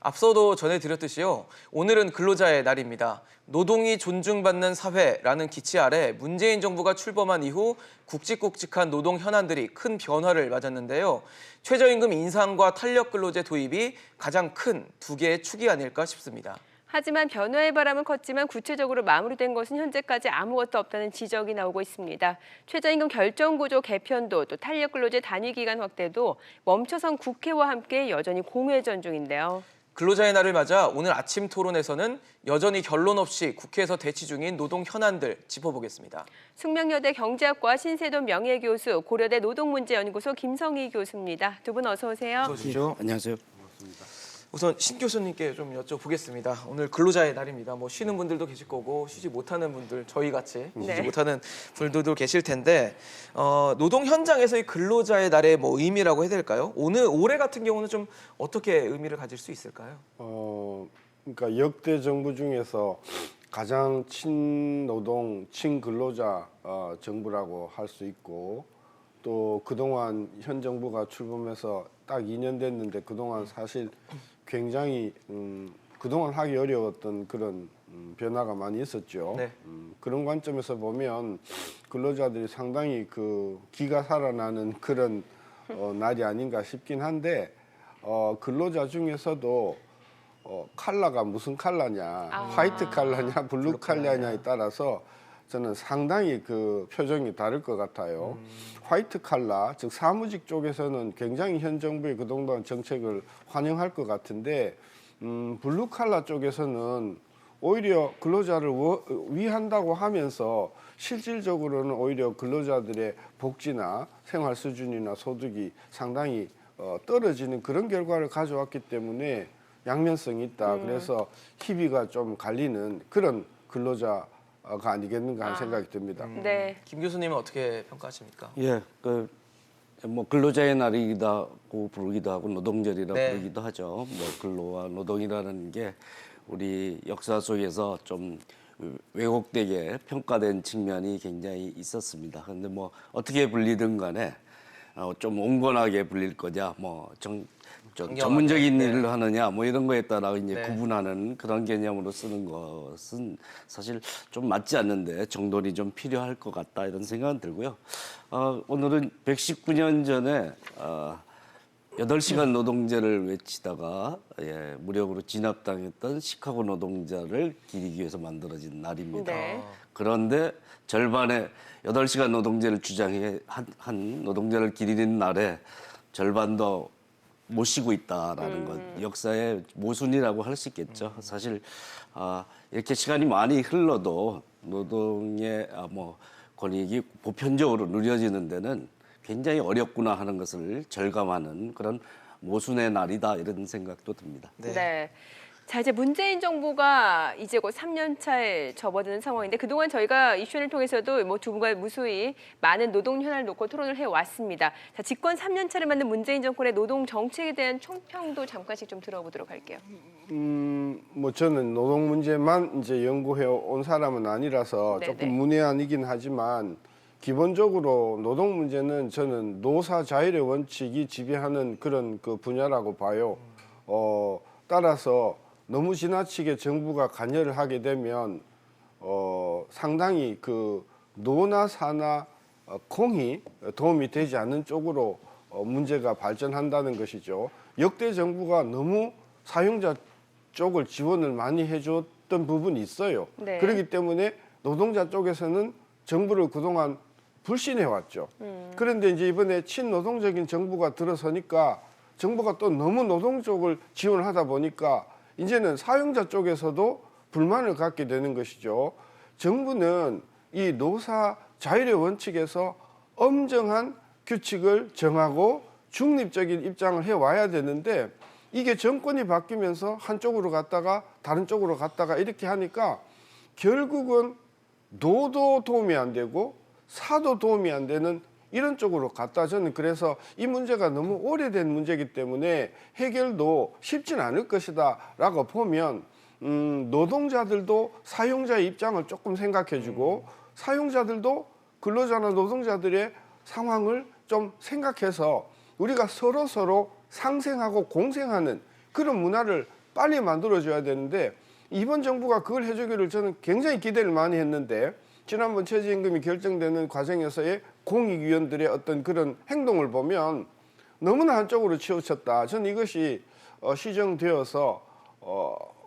앞서도 전해드렸듯이요. 오늘은 근로자의 날입니다. 노동이 존중받는 사회라는 기치 아래 문재인 정부가 출범한 이후 굵직굵직한 노동 현안들이 큰 변화를 맞았는데요. 최저임금 인상과 탄력근로제 도입이 가장 큰 두 개의 축이 아닐까 싶습니다. 하지만 변화의 바람은 컸지만 구체적으로 마무리된 것은 현재까지 아무것도 없다는 지적이 나오고 있습니다. 최저임금 결정구조 개편도 또 탄력근로제 단위기간 확대도 멈춰선 국회와 함께 여전히 공회전 중인데요. 근로자의 날을 맞아 오늘 아침 토론에서는 여전히 결론 없이 국회에서 대치 중인 노동 현안들 짚어보겠습니다. 숙명여대 경제학과 신세돈 명예교수, 고려대 노동문제연구소 김성희 교수입니다. 두 분 어서 오세요. 어서 오십시오. 안녕하세요. 우선 신 교수님께 좀 여쭤보겠습니다. 오늘 근로자의 날입니다. 뭐 쉬는 분들도 계실 거고 쉬지 못하는 분들, 저희 같이 쉬지 못하는 분들도 계실 텐데 노동 현장에서의 근로자의 날의 뭐 의미라고 해야 될까요? 올해 같은 경우는 좀 어떻게 의미를 가질 수 있을까요? 그러니까 역대 정부 중에서 가장 친노동, 친근로자 정부라고 할 수 있고 또 그동안 현 정부가 출범해서 딱 2년 됐는데 그동안 사실 굉장히 그동안 하기 어려웠던 그런 변화가 많이 있었죠. 네. 그런 관점에서 보면 근로자들이 상당히 그 기가 살아나는 그런 날이 아닌가 싶긴 한데 근로자 중에서도 컬러가 무슨 컬러냐, 화이트 컬러냐, 블루 컬러냐에 따라서 저는 상당히 그 표정이 다를 것 같아요. 화이트 컬러, 즉 사무직 쪽에서는 굉장히 현 정부의 그동안 정책을 환영할 것 같은데 블루 컬러 쪽에서는 오히려 근로자를 위한다고 하면서 실질적으로는 오히려 근로자들의 복지나 생활 수준이나 소득이 상당히 떨어지는 그런 결과를 가져왔기 때문에 양면성이 있다. 그래서 희비가 좀 갈리는 그런 근로자가 아니겠는가 하는 생각이 듭니다. 네. 김 교수님은 어떻게 평가하십니까? 예, 뭐 근로자의 날이기도 부르기도 하고 노동절이라 네. 부르기도 하죠. 뭐 근로와 노동이라는 게 우리 역사 속에서 좀 왜곡되게 평가된 측면이 굉장히 있었습니다. 그런데 뭐 어떻게 불리든 간에 좀 온건하게 불릴 거냐, 좀 전문적인 네. 일을 하느냐, 뭐 이런 거에 따라 이제 네. 구분하는 그런 개념으로 쓰는 것은 사실 좀 맞지 않는데 정돈이 좀 필요할 것 같다 이런 생각은 들고요. 오늘은 119년 전에 8시간 노동제를 외치다가 무력으로 진압당했던 시카고 노동자를 기리기 위해서 만들어진 날입니다. 네. 그런데 절반의 8시간 노동제를 주장해 한 노동자를 기리는 날에 절반도 못 쉬고 있다라는 것, 역사의 모순이라고 할 수 있겠죠. 사실 이렇게 시간이 많이 흘러도 노동의 권익이 보편적으로 누려지는 데는 굉장히 어렵구나 하는 것을 절감하는 그런 모순의 날이다 이런 생각도 듭니다. 네. 자, 이제 문재인 정부가 이제 곧 3년 차에 접어드는 상황인데 그동안 저희가 이슈를 통해서도 뭐 두 분과 무수히 많은 노동 현안을 놓고 토론을 해왔습니다. 자, 집권 3년 차를 맞는 문재인 정권의 노동 정책에 대한 총평도 잠깐씩 좀 들어보도록 할게요. 뭐 저는 노동 문제만 이제 연구해 온 사람은 아니라서 네네. 조금 문외한이긴 하지만 기본적으로 노동 문제는 저는 노사 자율의 원칙이 지배하는 그런 그 분야라고 봐요. 따라서 너무 지나치게 정부가 관여를 하게 되면 상당히 그 노나 사나 공이 도움이 되지 않는 쪽으로 문제가 발전한다는 것이죠. 역대 정부가 너무 사용자 쪽을 지원을 많이 해줬던 부분이 있어요. 네. 그렇기 때문에 노동자 쪽에서는 정부를 그동안 불신해왔죠. 그런데 이제 이번에 친노동적인 정부가 들어서니까 정부가 또 너무 노동 쪽을 지원을 하다 보니까 이제는 사용자 쪽에서도 불만을 갖게 되는 것이죠. 정부는 이 노사 자율의 원칙에서 엄정한 규칙을 정하고 중립적인 입장을 해와야 되는데 이게 정권이 바뀌면서 한쪽으로 갔다가 다른 쪽으로 갔다가 이렇게 하니까 결국은 노도 도움이 안 되고 사도 도움이 안 되는 이런 쪽으로 갔다. 저는 그래서 이 문제가 너무 오래된 문제이기 때문에 해결도 쉽진 않을 것이다 라고 보면 노동자들도 사용자의 입장을 조금 생각해주고 사용자들도 근로자나 노동자들의 상황을 좀 생각해서 우리가 서로 상생하고 공생하는 그런 문화를 빨리 만들어줘야 되는데 이번 정부가 그걸 해주기를 저는 굉장히 기대를 많이 했는데 지난번 최저임금이 결정되는 과정에서의 공익위원들의 어떤 그런 행동을 보면 너무나 한쪽으로 치우쳤다. 저는 이것이 시정되어서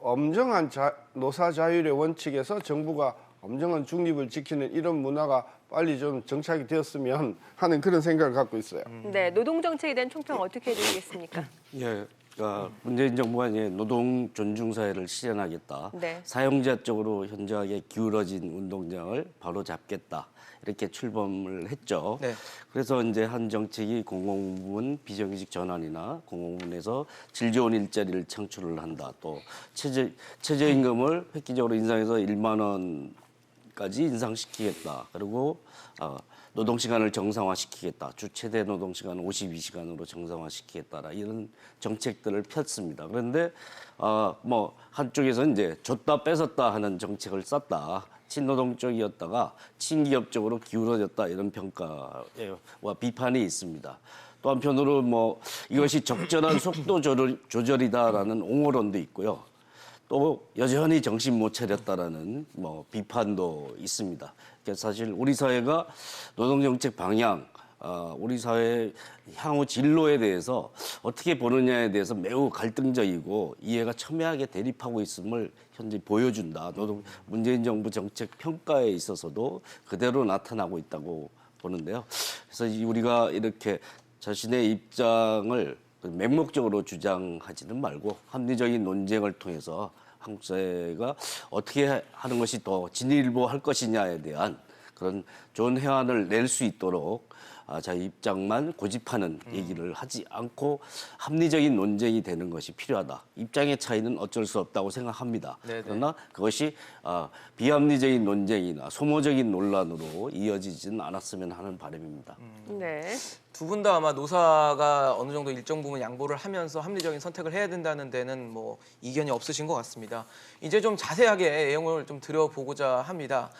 엄정한 노사 자율의 원칙에서 정부가 엄정한 중립을 지키는 이런 문화가 빨리 좀 정착이 되었으면 하는 그런 생각을 갖고 있어요. 네, 노동 정책에 대한 총평 어떻게 해주시겠습니까? 예, 그러니까 문재인 정부가 이제 노동 존중 사회를 실현하겠다. 네. 사용자 쪽으로 현저하게 기울어진 운동장을 바로 잡겠다. 이렇게 출범을 했죠. 네. 그래서 이제 한 정책이 공공부문 비정규직 전환이나 공공부문에서 질 좋은 일자리를 창출을 한다. 또 최저임금을 획기적으로 인상해서 1만 원까지 인상시키겠다. 그리고 노동 시간을 정상화시키겠다. 주 최대 노동 시간을 52시간으로 정상화시키겠다. 이런 정책들을 폈습니다. 그런데 뭐 한쪽에서 이제 줬다 뺏었다 하는 정책을 쌌다. 친노동 쪽이었다가 친기업 쪽으로 기울어졌다 이런 평가와 비판이 있습니다. 또 한편으로 뭐 이것이 적절한 속도 조절이다라는 옹호론도 있고요. 또 여전히 정신 못 차렸다라는 뭐 비판도 있습니다. 그래서 사실 우리 사회가 노동정책 방향, 우리 사회의 향후 진로에 대해서 어떻게 보느냐에 대해서 매우 갈등적이고 이해가 첨예하게 대립하고 있음을 현재 보여준다. 문재인 정부 정책 평가에 있어서도 그대로 나타나고 있다고 보는데요. 그래서 우리가 이렇게 자신의 입장을 맹목적으로 주장하지는 말고 합리적인 논쟁을 통해서 한국 사회가 어떻게 하는 것이 더 진일보할 것이냐에 대한 그런 좋은 해안을 낼 수 있도록 자기 입장만 고집하는 얘기를 하지 않고 합리적인 논쟁이 되는 것이 필요하다. 입장의 차이는 어쩔 수 없다고 생각합니다. 네네. 그러나 그것이 비합리적인 논쟁이나 소모적인 논란으로 이어지지는 않았으면 하는 바람입니다. 네. 두 분 다 아마 노사가 어느 정도 일정 부분 양보를 하면서 합리적인 선택을 해야 된다는 데는 뭐 이견이 없으신 것 같습니다. 이제 좀 자세하게 내용을 좀 들어보고자 합니다.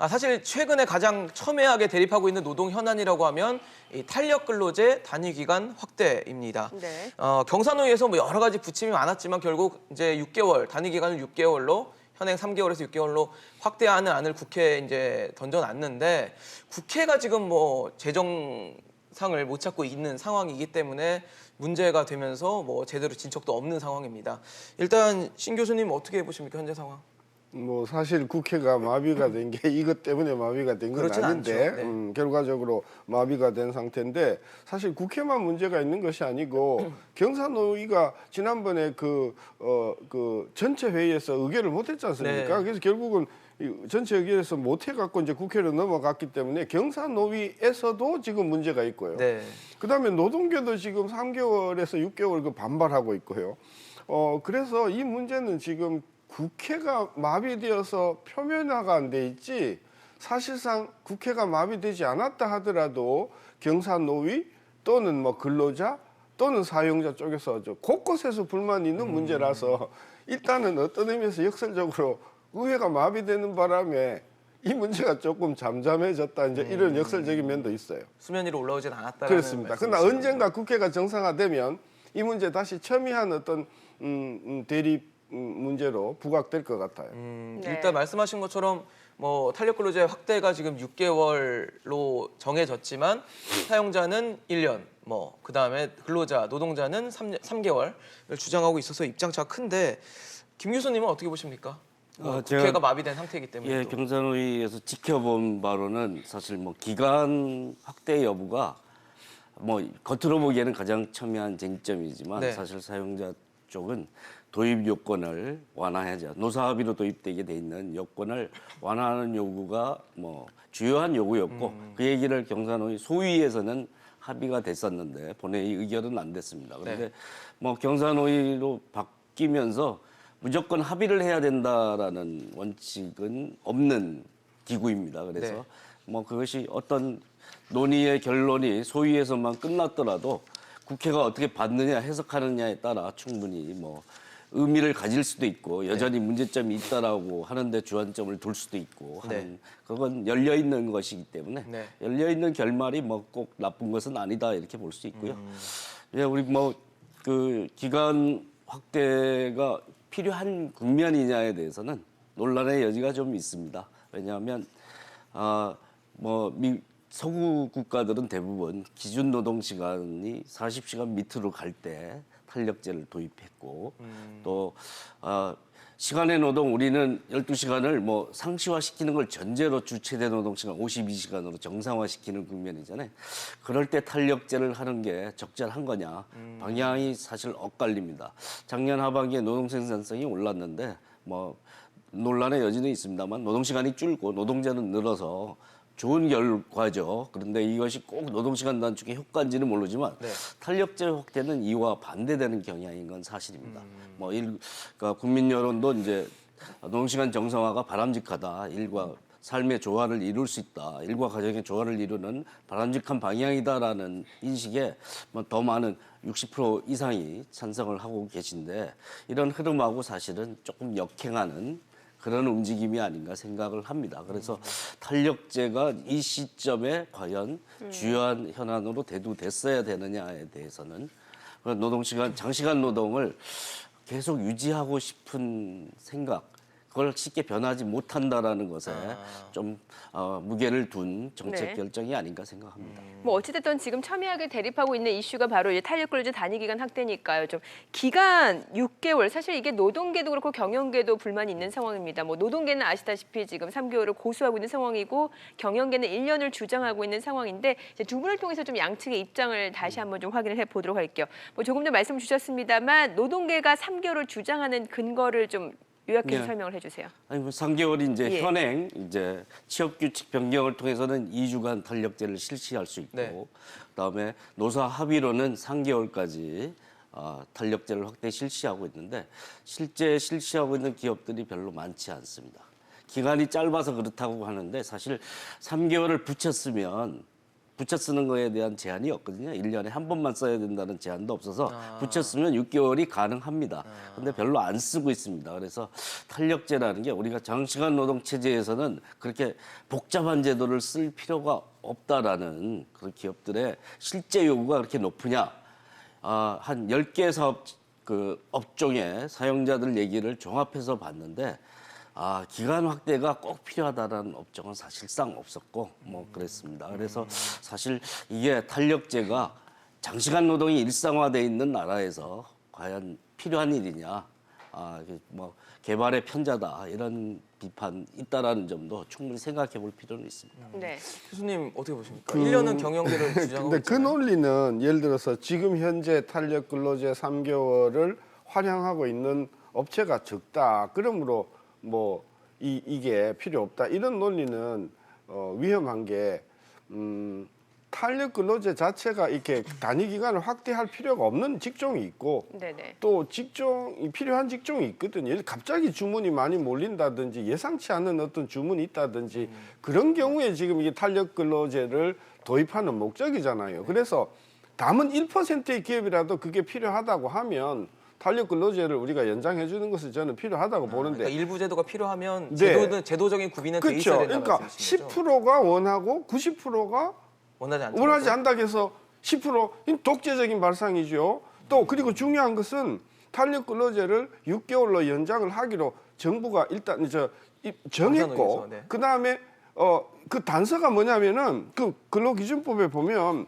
사실 최근에 가장 첨예하게 대립하고 있는 노동 현안이라고 하면 이 탄력 근로제 단위 기간 확대입니다. 네. 경사노위에서 뭐 여러 가지 부침이 많았지만 결국 이제 6개월 단위 기간을 6개월로 현행 3개월에서 6개월로 확대하는 안을 국회에 이제 던져놨는데 국회가 지금 뭐 재정상을 못 찾고 있는 상황이기 때문에 문제가 되면서 뭐 제대로 진척도 없는 상황입니다. 일단 신 교수님 어떻게 보십니까 현재 상황? 뭐 사실 국회가 마비가 된 게 이것 때문에 마비가 된 건 그렇진 아닌데 않죠. 네. 결과적으로 마비가 된 상태인데 사실 국회만 문제가 있는 것이 아니고 경사노위가 지난번에 그 전체 회의에서 의결을 못했지 않습니까? 네. 그래서 결국은 전체 의결에서 못해갖고 이제 국회로 넘어갔기 때문에 경사노위에서도 지금 문제가 있고요. 네. 그다음에 노동계도 지금 3개월에서 6개월 그 반발하고 있고요. 그래서 이 문제는 지금 국회가 마비되어서 표면화가 안 돼 있지 사실상 국회가 마비되지 않았다 하더라도 경사노위 또는 뭐 근로자 또는 사용자 쪽에서 곳곳에서 불만이 있는 문제라서 일단은 어떤 의미에서 역설적으로 의회가 마비되는 바람에 이 문제가 조금 잠잠해졌다 이제 이런 역설적인 면도 있어요. 수면 위로 올라오진 않았다라는 그렇습니다. 그러나 말씀이시죠? 언젠가 국회가 정상화되면 이 문제 다시 첨예한 어떤 대립 문제로 부각될 것 같아요. 네. 일단 말씀하신 것처럼 뭐 탄력 근로제 확대가 지금 6개월로 정해졌지만 사용자는 1년, 뭐 그다음에 근로자, 노동자는 3개월을 주장하고 있어서 입장차가 큰데 김 교수님은 어떻게 보십니까? 국회가 마비된 상태이기 때문에. 예, 또. 경사노위에서 지켜본 바로는 사실 뭐 기간 확대 여부가 뭐 겉으로 보기에는 가장 첨예한 쟁점이지만 네. 사실 사용자 쪽은 도입 요건을 완화하자 노사합의로 도입되게 돼 있는 요건을 완화하는 요구가 뭐 주요한 요구였고 그 얘기를 경사노위 소위에서는 합의가 됐었는데 본회의 의결은 안 됐습니다. 그런데 네. 뭐 경사노위로 바뀌면서 무조건 합의를 해야 된다라는 원칙은 없는 기구입니다. 그래서 네. 뭐 그것이 어떤 논의의 결론이 소위에서만 끝났더라도 국회가 어떻게 받느냐 해석하느냐에 따라 충분히 뭐 의미를 가질 수도 있고 여전히 문제점이 있다라고 하는데 주안점을 둘 수도 있고 하는 그건 열려 있는 것이기 때문에 네. 열려 있는 결말이 뭐 꼭 나쁜 것은 아니다 이렇게 볼 수 있고요. 예, 우리 뭐 그 기간 확대가 필요한 국면이냐에 대해서는 논란의 여지가 좀 있습니다. 왜냐하면 서구 국가들은 대부분 기준 노동 시간이 40시간 밑으로 갈 때 탄력제를 도입했고 또 시간의 노동 우리는 12시간을 뭐 상시화시키는 걸 전제로 주 최대 노동 시간 52시간으로 정상화시키는 국면이잖아요. 그럴 때 탄력제를 하는 게 적절한 거냐 방향이 사실 엇갈립니다. 작년 하반기에 노동 생산성이 올랐는데 뭐 논란의 여지는 있습니다만 노동 시간이 줄고 노동자는 늘어서 좋은 결과죠. 그런데 이것이 꼭 노동시간 단축의 효과인지는 모르지만 네. 탄력제 확대는 이와 반대되는 경향인 건 사실입니다. 그러니까 국민 여론도 이제 노동시간 정상화가 바람직하다. 일과 삶의 조화를 이룰 수 있다. 일과 가정의 조화를 이루는 바람직한 방향이다라는 인식에 더 많은 60% 이상이 찬성을 하고 계신데 이런 흐름하고 사실은 조금 역행하는 그런 움직임이 아닌가 생각을 합니다. 그래서 탄력제가 이 시점에 과연 주요한 현안으로 대두됐어야 되느냐에 대해서는 노동시간, 장시간 노동을 계속 유지하고 싶은 생각, 그걸 쉽게 변하지 못한다라는 것에 좀 무게를 둔 정책 네. 결정이 아닌가 생각합니다. 뭐 어찌됐든 지금 첨예하게 대립하고 있는 이슈가 바로 이제 탄력근로제 단위 기간 확대니까요. 좀 기간 6개월 사실 이게 노동계도 그렇고 경영계도 불만이 있는 상황입니다. 뭐 노동계는 아시다시피 지금 3개월을 고수하고 있는 상황이고 경영계는 1년을 주장하고 있는 상황인데 이제 두 분을 통해서 좀 양측의 입장을 다시 한번 좀 확인을 해보도록 할게요. 뭐 조금 전 말씀 주셨습니다만 노동계가 3개월을 주장하는 근거를 좀 요약해서 네. 설명을 해주세요. 아니 뭐 3개월이 이제 예. 현행 이제 취업 규칙 변경을 통해서는 2주간 탄력제를 실시할 수 있고 네. 그다음에 노사 합의로는 3개월까지 탄력제를 확대 실시하고 있는데 실제 실시하고 있는 기업들이 별로 많지 않습니다. 기간이 짧아서 그렇다고 하는데 사실 3개월을 붙여 쓰는 거에 대한 제한이 없거든요. 1년에 한 번만 써야 된다는 제한도 없어서 붙여 쓰면 6개월이 가능합니다. 근데 별로 안 쓰고 있습니다. 그래서 탄력제라는 게 우리가 장시간 노동 체제에서는 그렇게 복잡한 제도를 쓸 필요가 없다라는 그 기업들의 실제 요구가 그렇게 높으냐? 한 10개 사업 그 업종의 사용자들 얘기를 종합해서 봤는데 기간 확대가 꼭 필요하다라는 업종은 사실상 없었고 뭐 그랬습니다. 그래서 사실 이게 탄력제가 장시간 노동이 일상화돼 있는 나라에서 과연 필요한 일이냐, 뭐 개발의 편자다 이런 비판 있다라는 점도 충분히 생각해 볼 필요는 있습니다. 네. 교수님 어떻게 보십니까? 1년은 경영계를 주장하고 근데 그 있잖아요. 논리는 예를 들어서 지금 현재 탄력 근로제 3개월을 활용하고 있는 업체가 적다. 그러므로 뭐 이게 필요 없다. 이런 논리는 위험한 게 탄력 근로제 자체가 이렇게 단위 기간을 확대할 필요가 없는 직종이 있고 네네. 또 직종이 필요한 직종이 있거든요. 예를 갑자기 주문이 많이 몰린다든지 예상치 않은 어떤 주문이 있다든지 그런 경우에 지금 이 탄력 근로제를 도입하는 목적이잖아요. 그래서 남은 1%의 기업이라도 그게 필요하다고 하면 탄력 근로제를 우리가 연장해 주는 것은 저는 필요하다고 보는데 그러니까 일부 제도가 필요하면 네. 제도적인 구비는 돼 그렇죠. 있어야 된다는 그러니까 말씀이신 거죠? 10%가 원하고 90%가 원하지 않다고 해서 10% 독재적인 발상이죠. 또 그리고 중요한 것은 탄력 근로제를 6개월로 연장을 하기로 정부가 일단 정했고 당선의에서, 네. 그다음에 그 단서가 뭐냐면은 그 근로기준법에 보면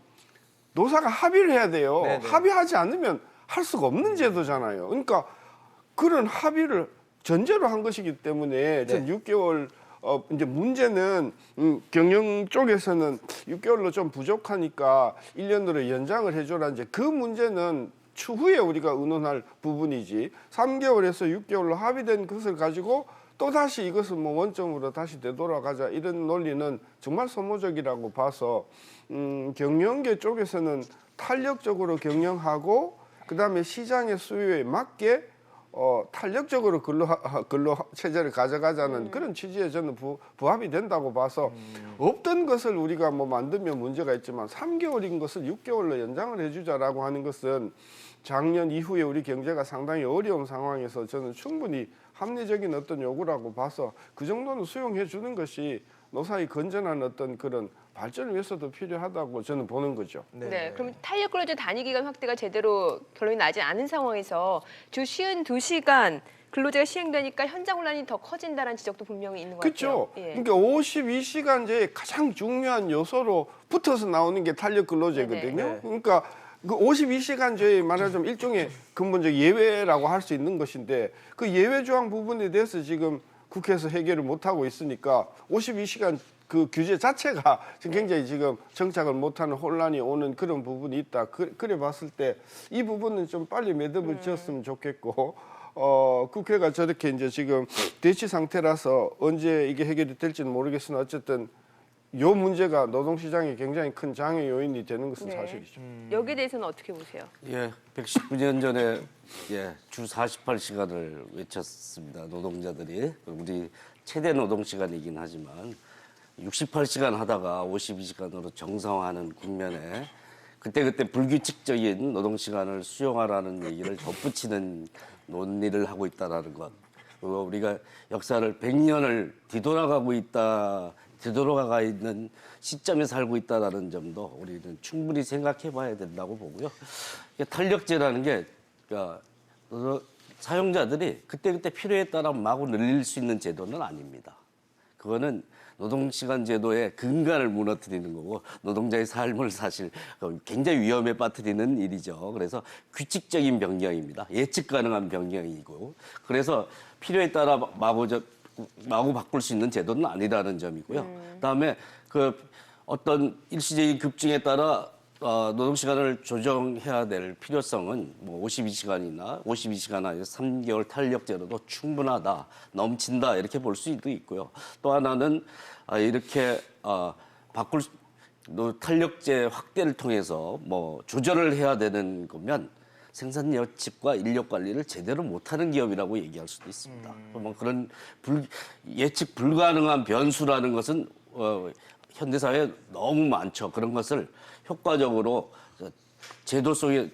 노사가 합의를 해야 돼요. 네네. 합의하지 않으면 할 수가 없는 제도잖아요. 그러니까 그런 합의를 전제로 한 것이기 때문에 전 6개월 이제 문제는 경영 쪽에서는 6개월로 좀 부족하니까 1년으로 연장을 해줘라. 이제 그 문제는 추후에 우리가 의논할 부분이지 3개월에서 6개월로 합의된 것을 가지고 또 다시 이것을 뭐 원점으로 다시 되돌아가자 이런 논리는 정말 소모적이라고 봐서 경영계 쪽에서는 탄력적으로 경영하고 그다음에 시장의 수요에 맞게 탄력적으로 근로 체제를 가져가자는 그런 취지에 저는 부합이 된다고 봐서 없던 것을 우리가 뭐 만들면 문제가 있지만 3개월인 것을 6개월로 연장을 해주자라고 하는 것은 작년 이후에 우리 경제가 상당히 어려운 상황에서 저는 충분히 합리적인 어떤 요구라고 봐서 그 정도는 수용해 주는 것이 노사의 건전한 어떤 그런 발전을 위해서도 필요하다고 저는 보는 거죠. 네. 그럼 탄력 근로제 단위 기간 확대가 제대로 결론이 나지 않은 상황에서 주 52시간 근로제가 시행되니까 현장 혼란이 더 커진다는 지적도 분명히 있는 것 그렇죠. 같아요. 예. 그러니까 52시간제의 가장 중요한 요소로 붙어서 나오는 게 탄력 근로제거든요. 네네. 네. 그러니까 그 52시간제의 말하자면 일종의 근본적 예외라고 할 수 있는 것인데 그 예외 조항 부분에 대해서 지금 국회에서 해결을 못 하고 있으니까 52시간 그 규제 자체가 지금 굉장히 지금 정착을 못하는 혼란이 오는 그런 부분이 있다. 그래 봤을 때 이 부분은 좀 빨리 매듭을 지었으면 좋겠고 국회가 저렇게 이제 지금 대치 상태라서 언제 이게 해결이 될지는 모르겠으나 어쨌든 요 문제가 노동시장에 굉장히 큰 장애 요인이 되는 것은 네. 사실이죠. 여기에 대해서는 어떻게 보세요? 예, 119년 전에 주 48시간을 외쳤습니다. 노동자들이 우리 최대 노동 시간이긴 하지만 68시간 하다가 52시간으로 정상화하는 국면에 그때 불규칙적인 노동 시간을 수용하라는 얘기를 덧붙이는 논의를 하고 있다라는 것. 그리고 우리가 역사를 100년을 뒤돌아가 있는 시점에 살고 있다라는 점도 우리는 충분히 생각해봐야 된다고 보고요. 탄력제라는 게 그러니까 사용자들이 그때 필요에 따라 마구 늘릴 수 있는 제도는 아닙니다. 그거는 노동시간 제도의 근간을 무너뜨리는 거고 노동자의 삶을 사실 굉장히 위험에 빠뜨리는 일이죠. 그래서 규칙적인 변경입니다. 예측 가능한 변경이고 그래서 필요에 따라 마구 바꿀 수 있는 제도는 아니라는 점이고요. 그다음에 그 어떤 일시적인 급증에 따라 노동 시간을 조정해야 될 필요성은 뭐 52시간이나 52시간 아니라 3개월 탄력제로도 충분하다, 넘친다 이렇게 볼 수도 있고요. 또 하나는 이렇게 탄력제 확대를 통해서 뭐 조절을 해야 되는 거면 생산 예측과 인력 관리를 제대로 못하는 기업이라고 얘기할 수도 있습니다. 뭐 그런 예측 불가능한 변수라는 것은 현대 사회에 너무 많죠. 그런 것을 효과적으로 제도 속에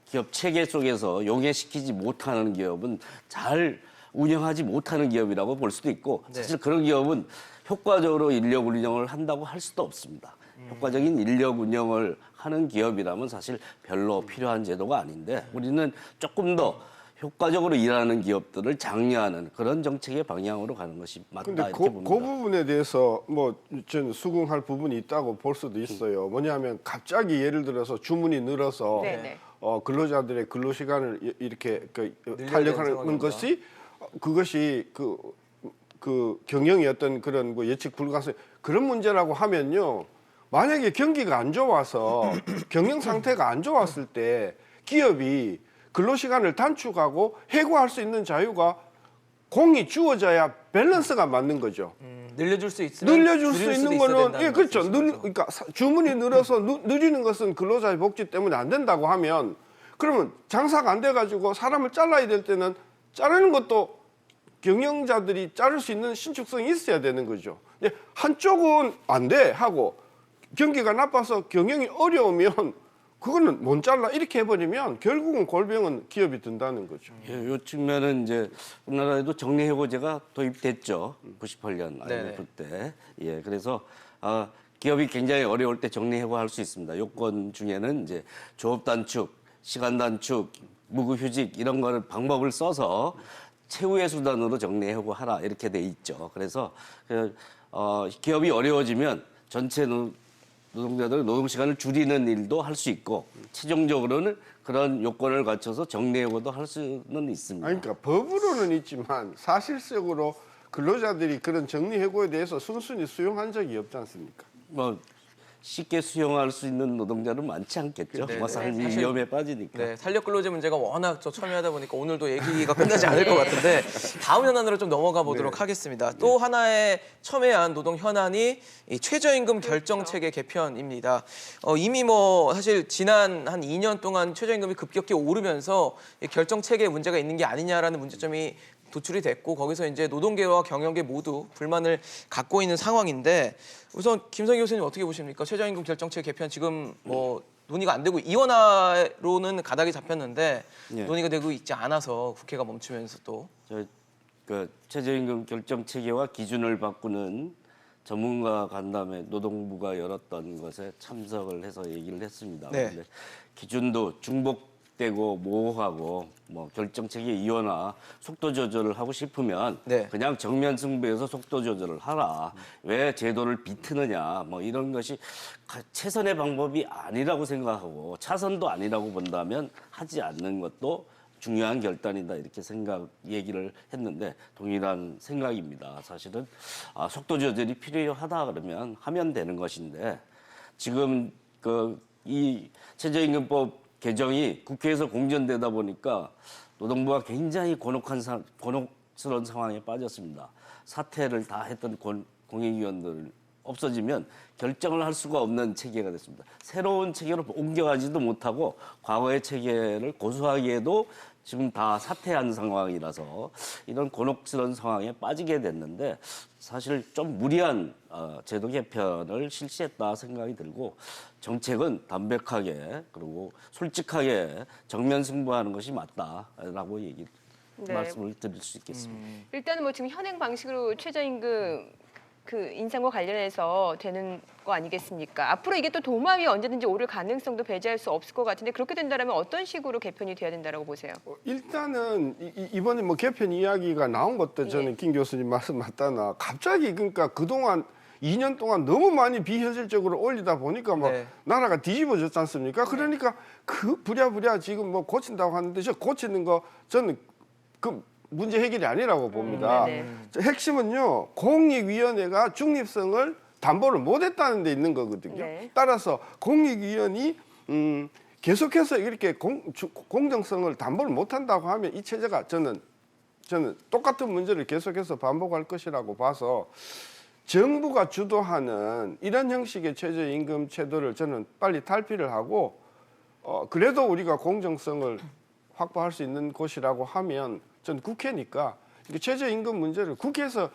기업 체계 속에서 용해시키지 못하는 기업은 잘 운영하지 못하는 기업이라고 볼 수도 있고 사실 그런 기업은 효과적으로 인력 운영을 한다고 할 수도 없습니다. 효과적인 인력 운영을 하는 기업이라면 사실 별로 필요한 제도가 아닌데 우리는 조금 더 효과적으로 일하는 기업들을 장려하는 그런 정책의 방향으로 가는 것이 맞다 근데 이렇게 그 봅니다. 부분에 대해서 뭐 전 수긍할 부분이 있다고 볼 수도 있어요. 뭐냐면 갑자기 예를 들어서 주문이 늘어서 네네. 근로자들의 근로 시간을 이렇게 늘려야 탄력하는 되는 상황입니다. 것이 그것이 그 경영의 어떤 그런 뭐 예측 불가능 그런 문제라고 하면요. 만약에 경기가 안 좋아서 경영 상태가 안 좋았을 때 기업이 근로시간을 단축하고 해고할 수 있는 자유가 공이 주어져야 밸런스가 맞는 거죠. 늘려줄 수 있으면 늘려줄 수 줄일 수도 있는 있어야 거는 된다는 그렇죠. 말씀이신 거죠. 그러니까 주문이 늘어서 느리는 것은 근로자의 복지 때문에 안 된다고 하면 그러면 장사가 안 돼가지고 사람을 잘라야 될 때는 자르는 것도 경영자들이 자를 수 있는 신축성이 있어야 되는 거죠. 근데 한쪽은 안 돼 하고 경기가 나빠서 경영이 어려우면 그거는 못 잘라 이렇게 해버리면 결국은 골병은 기업이 든다는 거죠. 예, 요 측면은 이제 우리나라에도 정리해고제가 도입됐죠. 98년 IMF 때. 예, 그래서 기업이 굉장히 어려울 때 정리해고할 수 있습니다. 요건 중에는 이제 조업 단축, 시간 단축, 무급휴직 이런 거를 방법을 써서 최후의 수단으로 정리해고하라 이렇게 돼 있죠. 그래서 기업이 어려워지면 전체 노동자들의 노동 시간을 줄이는 일도 할 수 있고 최종적으로는 그런 요건을 갖춰서 정리해고도 할 수는 있습니다. 아니, 그러니까 법으로는 있지만 사실적으로 근로자들이 그런 정리해고에 대해서 순순히 수용한 적이 없지 않습니까? 뭐 쉽게 수용할 수 있는 노동자는 많지 않겠죠. 네, 뭐 네. 삶이 사실- 위험에 빠지니까. 네, 탄력 근로제 문제가 워낙 첨예하다 보니까 오늘도 얘기가 끝나지 않을 것 같은데 다음 현안으로 좀 넘어가 보도록 하겠습니다. 또 하나의 첨예한 노동 현안이 이 최저임금 결정 체계 개편입니다. 이미 뭐 사실 지난 한 2년 동안 최저임금이 급격히 오르면서 이 결정 체계에 문제가 있는 게 아니냐라는 문제점이 도출이 됐고 거기서 이제 노동계와 경영계 모두 불만을 갖고 있는 상황인데 우선 김성희 교수님 어떻게 보십니까? 최저임금 결정체 개편 지금 뭐 논의가 안 되고 이원화로는 가닥이 잡혔는데 예. 논의가 되고 있지 않아서 국회가 멈추면서 또 그 최저임금 결정 체계와 기준을 바꾸는 전문가 간담회 노동부가 열었던 것에 참석을 해서 얘기를 했습니다. 네. 근데 기준도 중복 왜곡되고 모호하고 뭐 결정체계 이원화, 속도 조절을 하고 싶으면 네. 그냥 정면 승부에서 속도 조절을 하라. 왜 제도를 비트느냐. 뭐 이런 것이 최선의 방법이 아니라고 생각하고 차선도 아니라고 본다면 하지 않는 것도 중요한 결단이다 이렇게 얘기를 했는데 동일한 생각입니다. 사실은 속도 조절이 필요하다 그러면 하면 되는 것인데 지금 이 최저임금법 개정이 국회에서 공전되다 보니까 노동부가 굉장히 곤혹스러운 상황에 빠졌습니다. 사퇴를 다 했던 공익위원들 없어지면 결정을 할 수가 없는 체계가 됐습니다. 새로운 체계로 옮겨가지도 못하고 과거의 체계를 고수하기에도 지금 다 사퇴한 상황이라서 이런 곤혹스러운 상황에 빠지게 됐는데 사실 좀 무리한 제도 개편을 실시했다 생각이 들고 정책은 담백하게 그리고 솔직하게 정면 승부하는 것이 맞다라고 네. 말씀을 드릴 수 있겠습니다. 일단은 뭐 지금 현행 방식으로 최저임금 인상과 관련해서 되는 거 아니겠습니까? 앞으로 이게 또 도마 위에 언제든지 오를 가능성도 배제할 수 없을 것 같은데 그렇게 된다면 어떤 식으로 개편이 돼야 된다고 보세요? 일단은 이번에 뭐 개편 이야기가 나온 것도 저는 김 교수님 말씀 맞다나 갑자기 그러니까 그동안 2년 동안 너무 많이 비현실적으로 올리다 보니까 뭐 네. 나라가 뒤집어졌지 않습니까? 그러니까 그 부랴부랴 지금 뭐 고친다고 하는데 저 고치는 거 저는 그 문제 해결이 아니라고 봅니다. 핵심은요, 공익위원회가 중립성을 담보를 못했다는 데 있는 거거든요. 네. 따라서 공익위원이 계속해서 이렇게 공정성을 담보를 못한다고 하면 이 체제가 저는 똑같은 문제를 계속해서 반복할 것이라고 봐서 정부가 주도하는 이런 형식의 최저임금 제도를 저는 빨리 탈피를 하고 그래도 우리가 공정성을 확보할 수 있는 곳이라고 하면 전 국회니까 최저임금 문제를 국회에서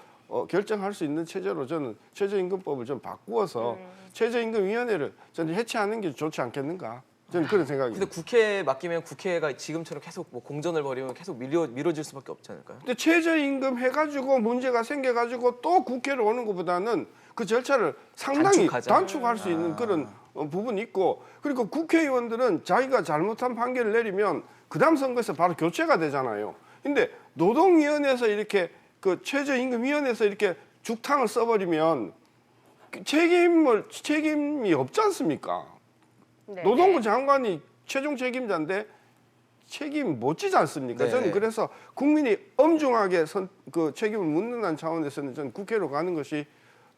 결정할 수 있는 체제로 저는 최저임금법을 좀 바꾸어서 최저임금위원회를 저는 해체하는 게 좋지 않겠는가 저는 그런 생각입니다. 근데 국회에 맡기면 국회가 지금처럼 계속 뭐 공전을 벌이면 계속 미뤄질 수밖에 없지 않을까요? 근데 최저임금 해가지고 문제가 생겨가지고 또 국회로 오는 것보다는 그 절차를 상당히 단축하자. 단축할 수 있는 그런 부분이 있고 그리고 국회의원들은 자기가 잘못한 판결을 내리면 그 다음 선거에서 바로 교체가 되잖아요. 근데 노동위원회에서 이렇게 그 최저임금위원회에서 이렇게 죽탕을 써버리면 책임이 없지 않습니까? 네. 노동부 장관이 최종 책임자인데 책임 못 지지 않습니까? 네. 저는 그래서 국민이 엄중하게 그 책임을 묻는다는 차원에서는 저는 국회로 가는 것이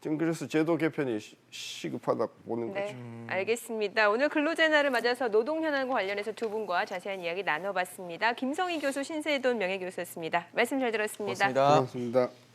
지금 그래서 제도 개편이 시급하다 보는 네, 거죠. 알겠습니다. 오늘 근로자 날을 맞아서 노동 현안과 관련해서 두 분과 자세한 이야기 나눠봤습니다. 김성희 교수, 신세돈 명예교수였습니다. 말씀 잘 들었습니다. 고맙습니다. 고맙습니다.